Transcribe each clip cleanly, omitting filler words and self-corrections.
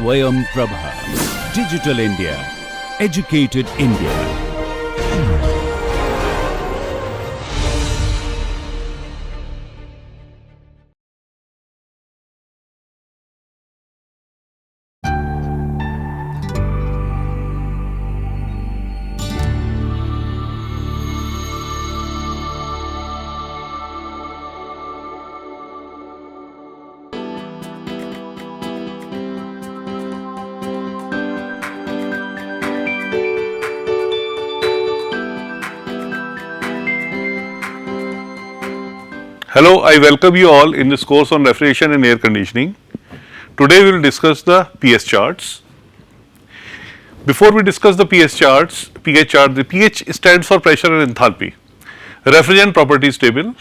Swayam Prabha. Digital India. Educated India. Hello, I welcome you all in this course on refrigeration and air conditioning. Today we will discuss the pH charts. Before we discuss the pH chart, the pH stands for pressure and enthalpy. Refrigerant properties table,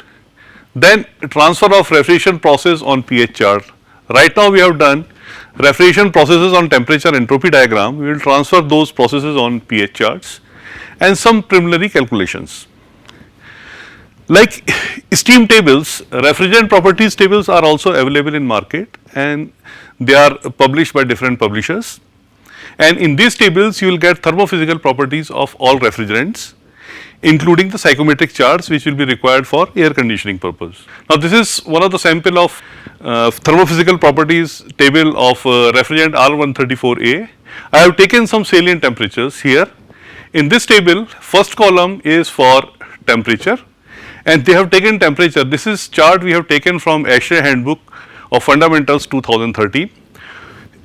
then transfer of refrigeration process on pH chart. Right now we have done refrigeration processes on temperature entropy diagram. We will transfer those processes on pH charts and some preliminary calculations. Like steam tables, refrigerant properties tables are also available in market and they are published by different publishers. And in these tables you will get thermophysical properties of all refrigerants, including the psychometric charts which will be required for air conditioning purpose. Now this is one of the sample of thermophysical properties table of refrigerant R134A. I have taken some salient temperatures here. In this table, first column is for temperature. And they have taken temperature. This is chart we have taken from ASHRAE Handbook of Fundamentals 2013.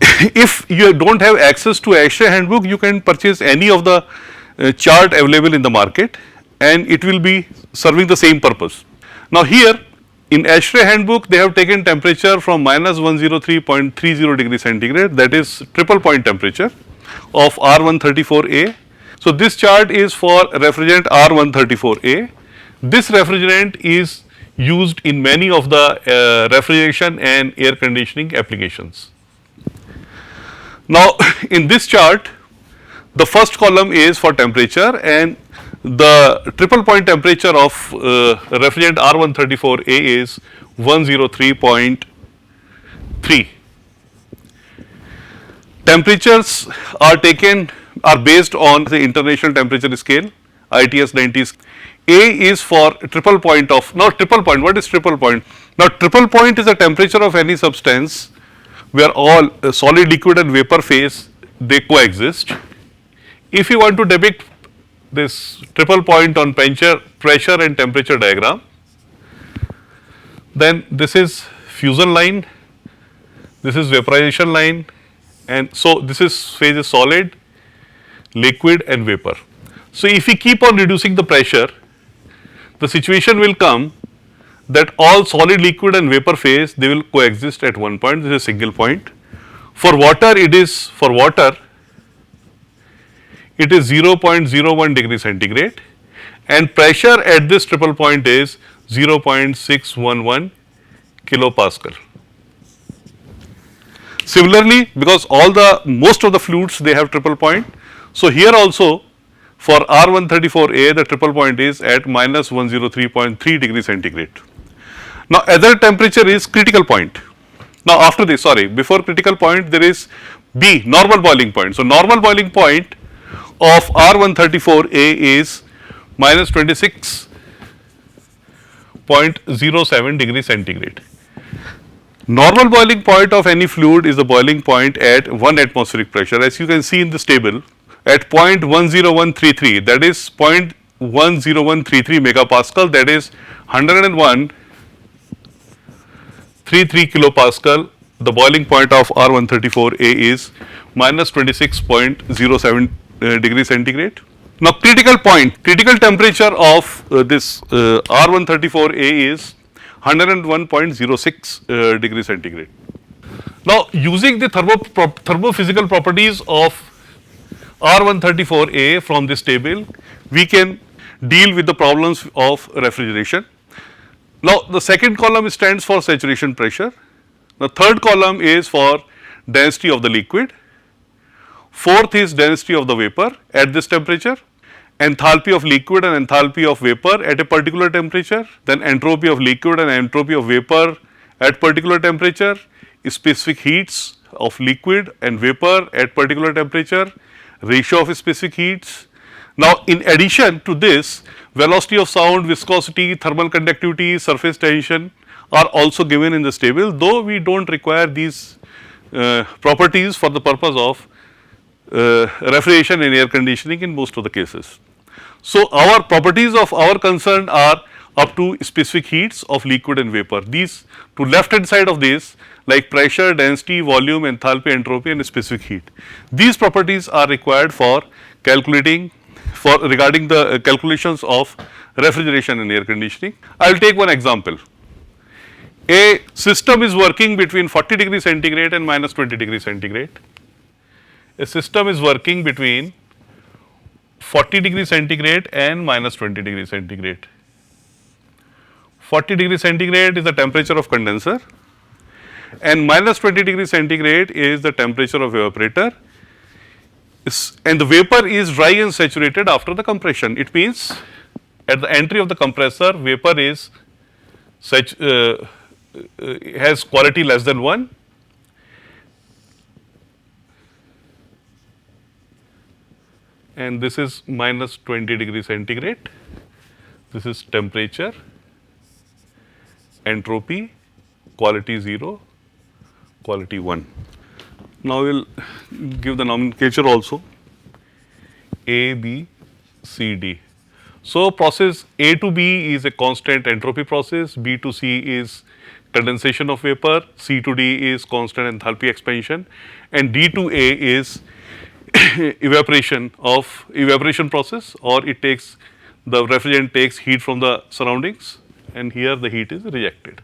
If you do not have access to ASHRAE Handbook, you can purchase any of the chart available in the market and it will be serving the same purpose. Now here in ASHRAE Handbook, they have taken temperature from minus 103.30 degrees centigrade, that is triple point temperature of R134A. So this chart is for refrigerant R134A. This refrigerant is used in many of the refrigeration and air conditioning applications. Now in this chart, the first column is for temperature and the triple point temperature of refrigerant R134A is 103.3. Temperatures are based on the international temperature scale, ITS 90. A is for triple point of, now triple point, what is triple point? Now triple point is the temperature of any substance where all solid, liquid and vapor phase they coexist. If you want to depict this triple point on pressure and temperature diagram, then this is fusion line, this is vaporization line, and so this is phase is solid, liquid and vapor. So if we keep on reducing the pressure, the situation will come that all solid, liquid and vapor phase they will coexist at one point. This is a single point. For water it is 0.01 degree centigrade and pressure at this triple point is 0.611 kilopascal. Similarly, because most of the fluids they have triple point, so here also for R134A the triple point is at minus 103.3 degree centigrade. Now other temperature is critical point. Now after this, before critical point there is B, normal boiling point. So normal boiling point of R134A is minus 26.07 degree centigrade. Normal boiling point of any fluid is the boiling point at 1 atmospheric pressure, as you can see in this table, at 0.10133, that is 0.10133 megapascal, that is 101.33 kilopascal. The boiling point of R134A is minus 26.07 degrees centigrade. Now critical temperature of this R134A is 101.06 degrees centigrade. Now using the thermophysical properties of R134A from this table, we can deal with the problems of refrigeration. Now the second column stands for saturation pressure, the third column is for density of the liquid, fourth is density of the vapor at this temperature, enthalpy of liquid and enthalpy of vapor at a particular temperature, then entropy of liquid and entropy of vapor at particular temperature, specific heats of liquid and vapor at particular temperature, ratio of specific heats. Now, in addition to this, velocity of sound, viscosity, thermal conductivity, surface tension are also given in this table, though we do not require these properties for the purpose of refrigeration and air conditioning in most of the cases. So, our properties of our concern are up to specific heats of liquid and vapor. These to left hand side of this, like pressure, density, volume, enthalpy, entropy and specific heat. These properties are required for calculating regarding the calculations of refrigeration and air conditioning. I will take one example. A system is working between 40 degrees centigrade and minus 20 degrees centigrade. A system is working between 40 degrees centigrade and minus 20 degrees centigrade. 40 degrees centigrade is the temperature of condenser and minus 20 degrees centigrade is the temperature of evaporator, and the vapor is dry and saturated after the compression. It means at the entry of the compressor, vapor is has quality less than 1, and this is minus 20 degrees centigrade. This is temperature, entropy, quality 0, quality 1. Now, we will give the nomenclature also A, B, C, D. So, process A to B is a constant entropy process, B to C is condensation of vapor, C to D is constant enthalpy expansion, and D to A is evaporation process, or it takes the refrigerant takes heat from the surroundings and here the heat is rejected.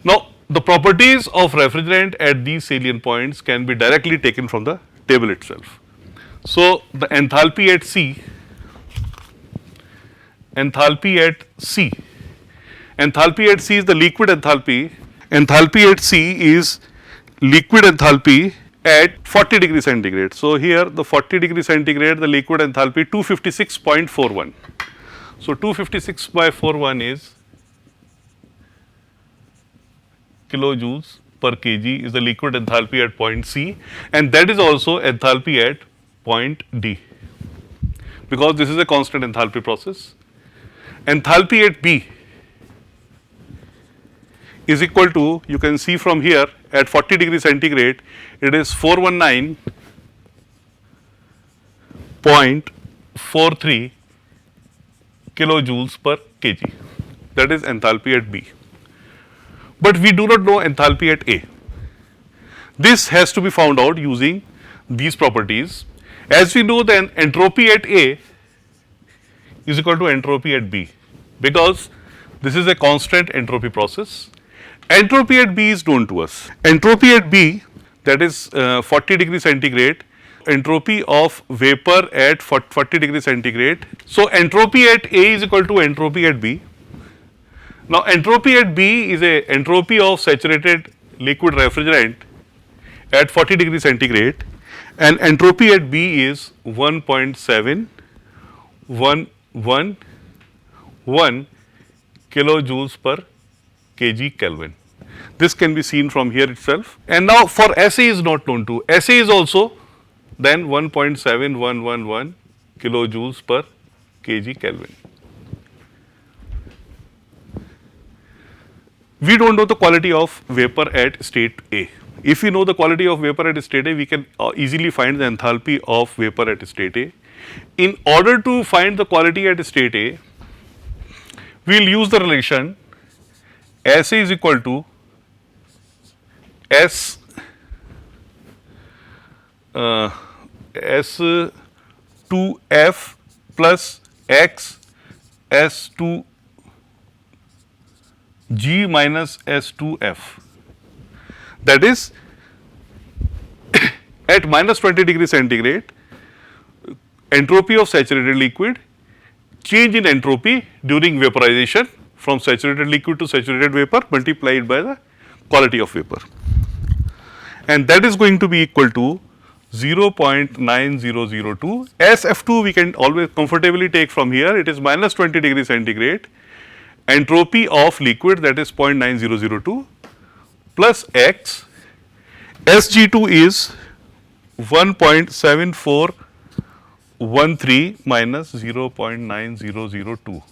Now, the properties of refrigerant at these salient points can be directly taken from the table itself. So, the enthalpy at C is the liquid enthalpy. Enthalpy at C is liquid enthalpy at 40 degrees centigrade. So, here the 40 degrees centigrade, the liquid enthalpy 256.41. So, 256/41 is kilojoules per kg is the liquid enthalpy at point C, and that is also enthalpy at point D, because this is a constant enthalpy process. Enthalpy at B is equal to, you can see from here, at 40 degrees centigrade it is 419.43 kilojoules per kg, that is enthalpy at B. But we do not know enthalpy at A. This has to be found out using these properties. As we know, then entropy at A is equal to entropy at B, because this is a constant entropy process. Entropy at B is known to us. Entropy at B, that is 40 degrees centigrade, entropy of vapor at 40 degrees centigrade. So, entropy at A is equal to entropy at B. Now, entropy at B is a entropy of saturated liquid refrigerant at 40 degrees centigrade, and entropy at B is 1.7111 kilojoules per kg Kelvin. This can be seen from here itself. And now, for SA is not known to, SA is also then 1.7111 kilojoules per kg Kelvin. We do not know the quality of vapor at state A. If we know the quality of vapor at state A, we can easily find the enthalpy of vapor at state A. In order to find the quality at state A, we will use the relation SA is equal to S2F plus X S2 G minus S2F, that is at minus 20 degrees centigrade, entropy of saturated liquid, change in entropy during vaporization from saturated liquid to saturated vapor multiplied by the quality of vapor, and that is going to be equal to 0.9002. SF2 we can always comfortably take from here, it is minus 20 degrees centigrade, entropy of liquid, that is 0.9002, plus X, SG2 is 1.7413 minus 0.9002.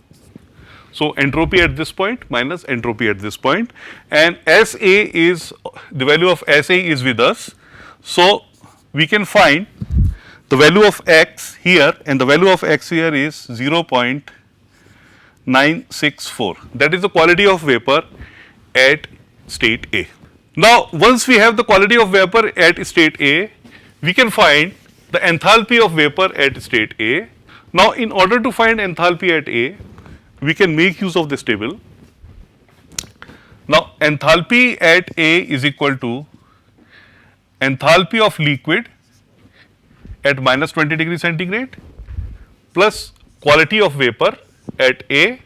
So, entropy at this point minus entropy at this point, and SA is, the value of SA is with us. So, we can find the value of X here, and the value of X here is 0.964. That is the quality of vapor at state A. Now, once we have the quality of vapor at state A, we can find the enthalpy of vapor at state A. Now, in order to find enthalpy at A, we can make use of this table. Now, enthalpy at A is equal to enthalpy of liquid at minus 20 degree centigrade plus quality of vapor at A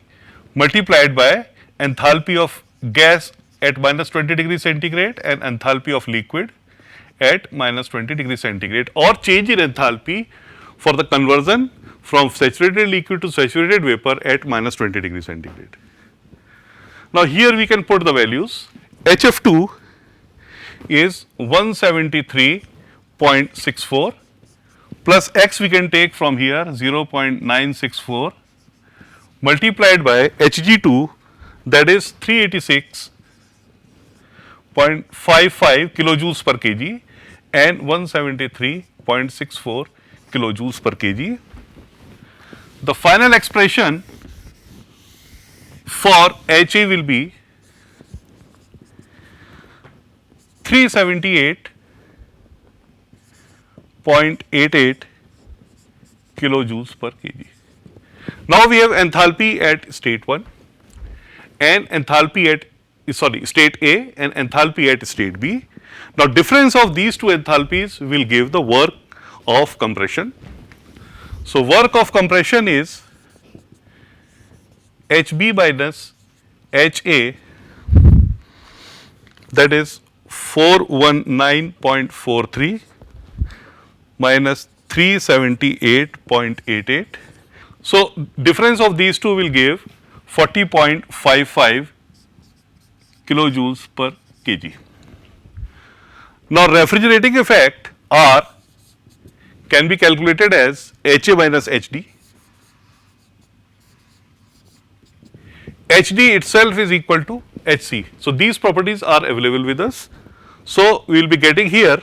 multiplied by enthalpy of gas at minus 20 degree centigrade and enthalpy of liquid at minus 20 degree centigrade, or change in enthalpy for the conversion from saturated liquid to saturated vapor at minus 20 degree centigrade. Now, here we can put the values. HF2 is 173.64 plus X we can take from here 0.964 multiplied by Hg2, that is 386.55 kilojoules per kg and 173.64 kilojoules per kg. The final expression for HA will be 378.88 kilojoules per kg. Now, we have enthalpy at state 1 and enthalpy at state A and enthalpy at state B. Now, difference of these two enthalpies will give the work of compression. So, work of compression is HB minus HA, that is 419.43 minus 378.88. So, difference of these two will give 40.55 kilojoules per kg. Now, refrigerating effect R can be calculated as HA minus HD. HD itself is equal to HC. So, these properties are available with us. So, we will be getting here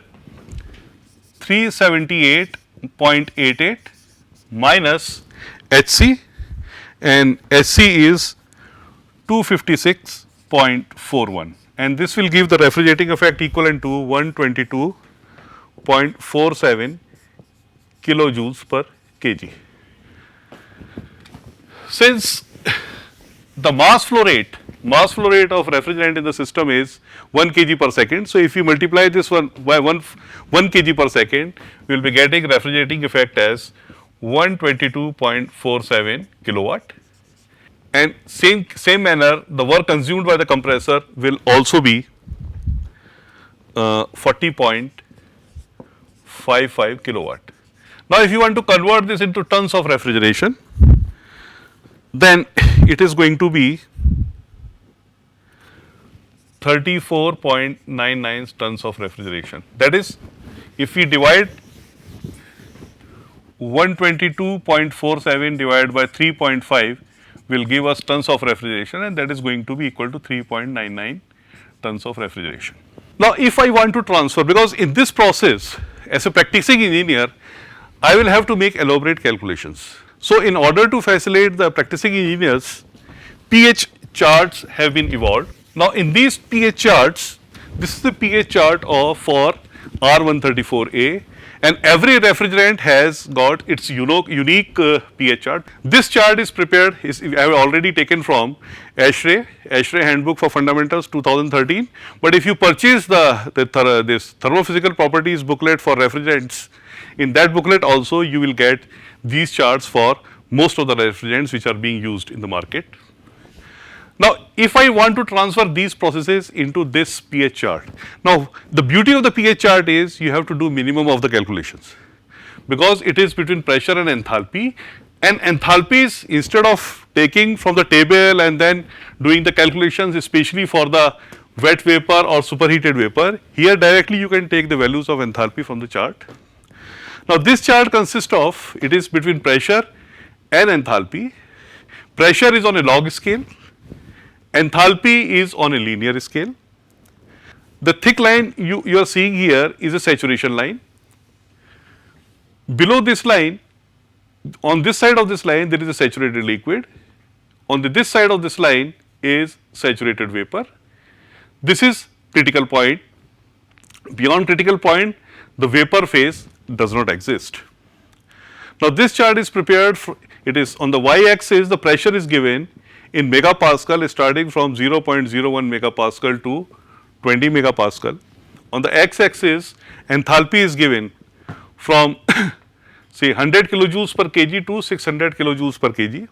378.88 minus HC, and HC is 256.41, and this will give the refrigerating effect equivalent to 122.47 kilojoules per kg. Since the mass flow rate of refrigerant in the system is 1 kg per second. So, if you multiply this one by 1 kg per second, we will be getting refrigerating effect as 122.47 kilowatt, and same manner the work consumed by the compressor will also be 40.55 kilowatt. Now, if you want to convert this into tons of refrigeration, then it is going to be 34.99 tons of refrigeration. That is, if we divide 122.47 divided by 3.5 will give us tons of refrigeration, and that is going to be equal to 3.99 tons of refrigeration. Now, if I want to transfer, because in this process as a practicing engineer I will have to make elaborate calculations. So, in order to facilitate the practicing engineers, pH charts have been evolved. Now, in these pH charts, this is the pH chart for R134A, and every refrigerant has got its unique pH chart. This chart is prepared, I have already taken from ASHRAE Handbook for Fundamentals 2013, but if you purchase this thermophysical properties booklet for refrigerants, in that booklet also you will get these charts for most of the refrigerants which are being used in the market. Now, if I want to transfer these processes into this pH chart, now the beauty of the pH chart is you have to do minimum of the calculations, because it is between pressure and enthalpy, and enthalpies, instead of taking from the table and then doing the calculations especially for the wet vapor or superheated vapor. Here directly you can take the values of enthalpy from the chart. Now this chart consists of, it is between pressure and enthalpy. Pressure is on a log scale, enthalpy is on a linear scale. The thick line you are seeing here is a saturation line. Below this line, on this side of this line there is a saturated liquid, on this side of this line is saturated vapor. This is critical point. Beyond critical point, the vapor phase does not exist. Now this chart is prepared for, it is on the y-axis, the pressure is given in megapascal starting from 0.01 megapascal to 20 megapascal. On the x-axis, enthalpy is given from say 100 kilojoules per kg to 600 kilojoules per kg.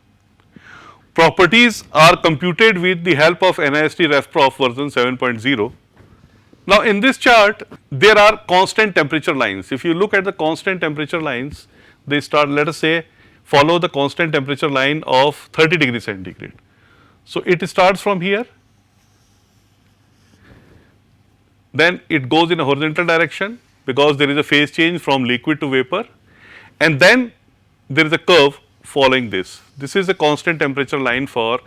Properties are computed with the help of NIST RefProf version 7.0. Now in this chart, there are constant temperature lines. If you look at the constant temperature lines, they start, let us say, follow the constant temperature line of 30 degrees centigrade. So it starts from here, then it goes in a horizontal direction because there is a phase change from liquid to vapor, and then there is a curve following this. This is a constant temperature line for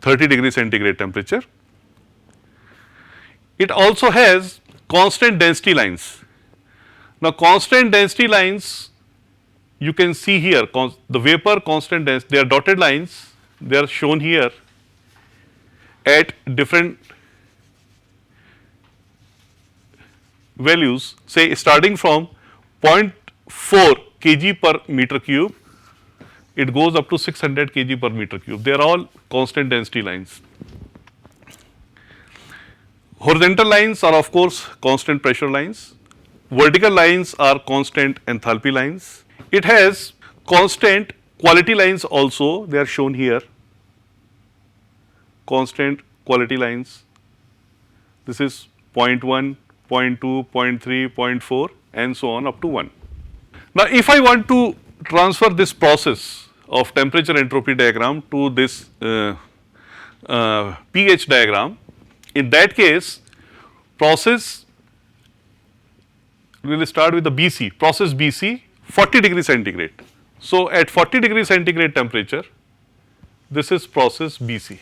30 degree centigrade temperature. It also has constant density lines. Now constant density lines, you can see here, the vapor constant density, they are dotted lines, they are shown here at different values, say starting from 0.4 kg per meter cube, it goes up to 600 kg per meter cube. They are all constant density lines. Horizontal lines are of course constant pressure lines. Vertical lines are constant enthalpy lines. It has constant quality lines also, they are shown here. Constant quality lines. This is 0.1, 0.2, 0.3, 0.4 and so on up to 1. Now if I want to transfer this process of temperature entropy diagram to this pH diagram, in that case process, we will start with the BC, process BC 40 degree centigrade. So at 40 degree centigrade temperature, this is process BC.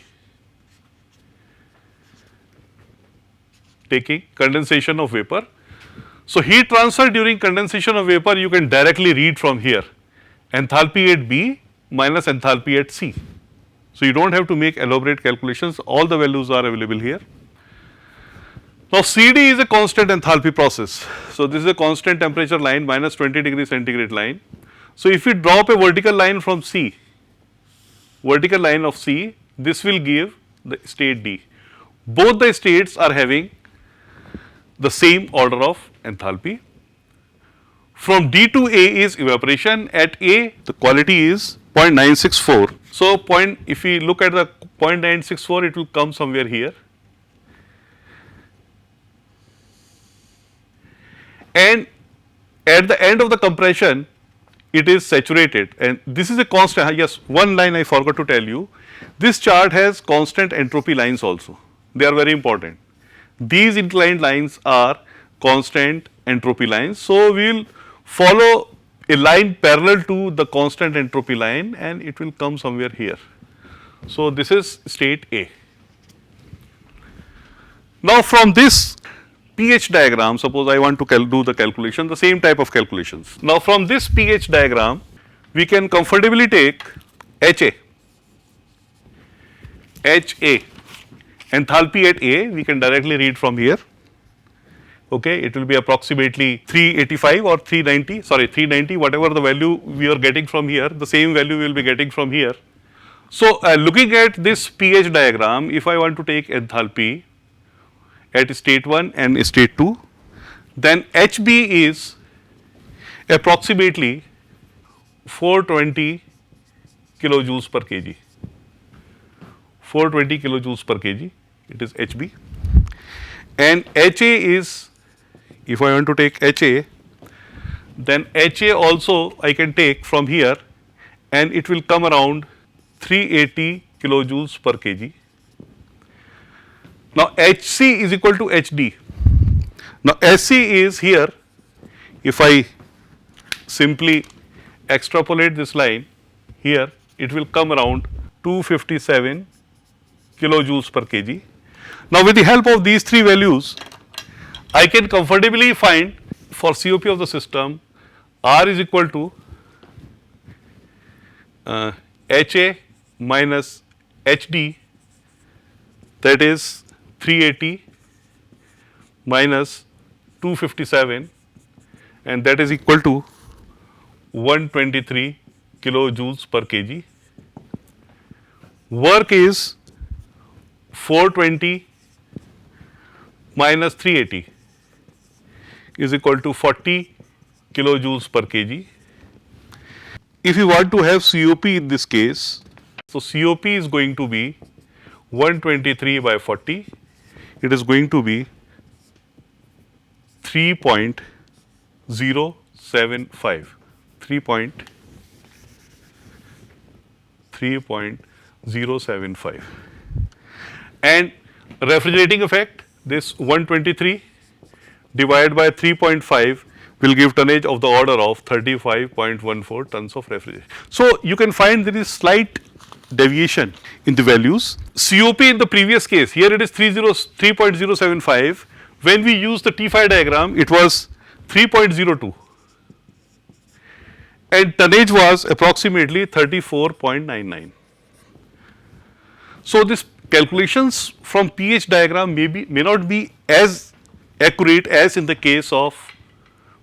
Taking condensation of vapor. So heat transfer during condensation of vapor you can directly read from here, enthalpy at B minus enthalpy at C. So you do not have to make elaborate calculations, all the values are available here. Now CD is a constant enthalpy process. So this is a constant temperature line, minus 20 degree centigrade line. So if we drop a vertical line from C, vertical line of C, this will give the state D. Both the states are having the same order of enthalpy. From D to A is evaporation. At A, the quality is 0.964. So if we look at the 0.964, it will come somewhere here. And at the end of the compression, it is saturated, and this is a constant. Yes, one line I forgot to tell you. This chart has constant entropy lines also. They are very important. These inclined lines are constant entropy lines. So we will follow a line parallel to the constant entropy line, and it will come somewhere here. So this is state A. Now from this pH diagram, suppose I want to do the calculation, the same type of calculations. Now from this pH diagram, we can comfortably take HA, enthalpy at A, we can directly read from here. Okay, it will be approximately 385 or 390, sorry 390, whatever the value we are getting from here, the same value we will be getting from here. So looking at this pH diagram, if I want to take enthalpy at state 1 and state 2, then HB is approximately 420 kilojoules per kg, 420 kilojoules per kg, it is HB. And HA is, if I want to take HA, then HA also I can take from here, and it will come around 380 kilojoules per kg. Now HC is equal to HD. Now SC is here, if I simply extrapolate this line here, it will come around 257 kilojoules per kg. Now with the help of these three values, I can comfortably find for COP of the system R is equal to HA minus HD, that is 380 minus 257, and that is equal to 123 kilojoules per kg. Work is 420 minus 380 is equal to 40 kilojoules per kg. If you want to have COP in this case, so COP is going to be 123 by 40, it is going to be 3.075, 3.075, and refrigerating effect, this 123 divided by 3.5 will give tonnage of the order of 35.14 tons of refrigeration. So you can find there is slight deviation in the values. COP in the previous case, here it is 3.075. When we use the T5 diagram, it was 3.02 and tonnage was approximately 34.99. So this calculations from pH diagram may not be as accurate as in the case of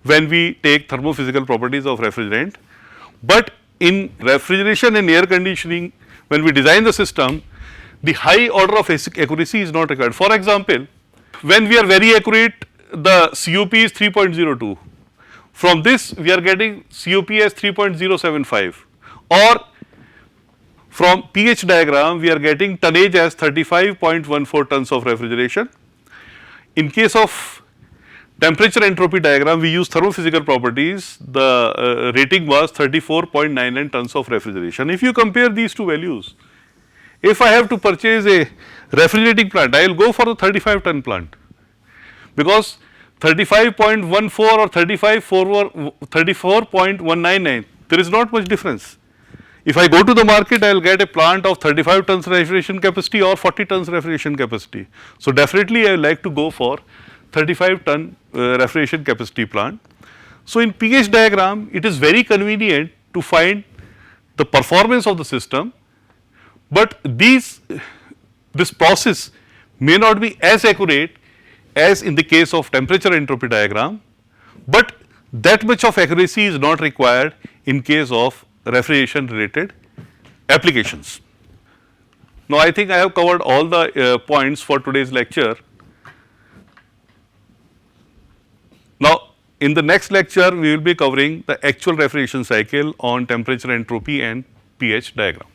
when we take thermophysical properties of refrigerant, but in refrigeration and air conditioning, when we design the system, the high order of accuracy is not required. For example, when we are very accurate, the COP is 3.02. From this, we are getting COP as 3.075, or from pH diagram, we are getting tonnage as 35.14 tons of refrigeration. In case of temperature entropy diagram, we use thermophysical properties, the rating was 34.99 tons of refrigeration. If you compare these two values, if I have to purchase a refrigerating plant, I will go for the 35 ton plant, because 35.14 or 34.199, there is not much difference. If I go to the market, I will get a plant of 35 tons refrigeration capacity or 40 tons refrigeration capacity. So definitely I would like to go for 35 ton refrigeration capacity plant. So in pH diagram, it is very convenient to find the performance of the system, but this process may not be as accurate as in the case of temperature entropy diagram, but that much of accuracy is not required in case of refrigeration related applications. Now I think I have covered all the points for today's lecture. Now in the next lecture we will be covering the actual refrigeration cycle on temperature entropy and pH diagram.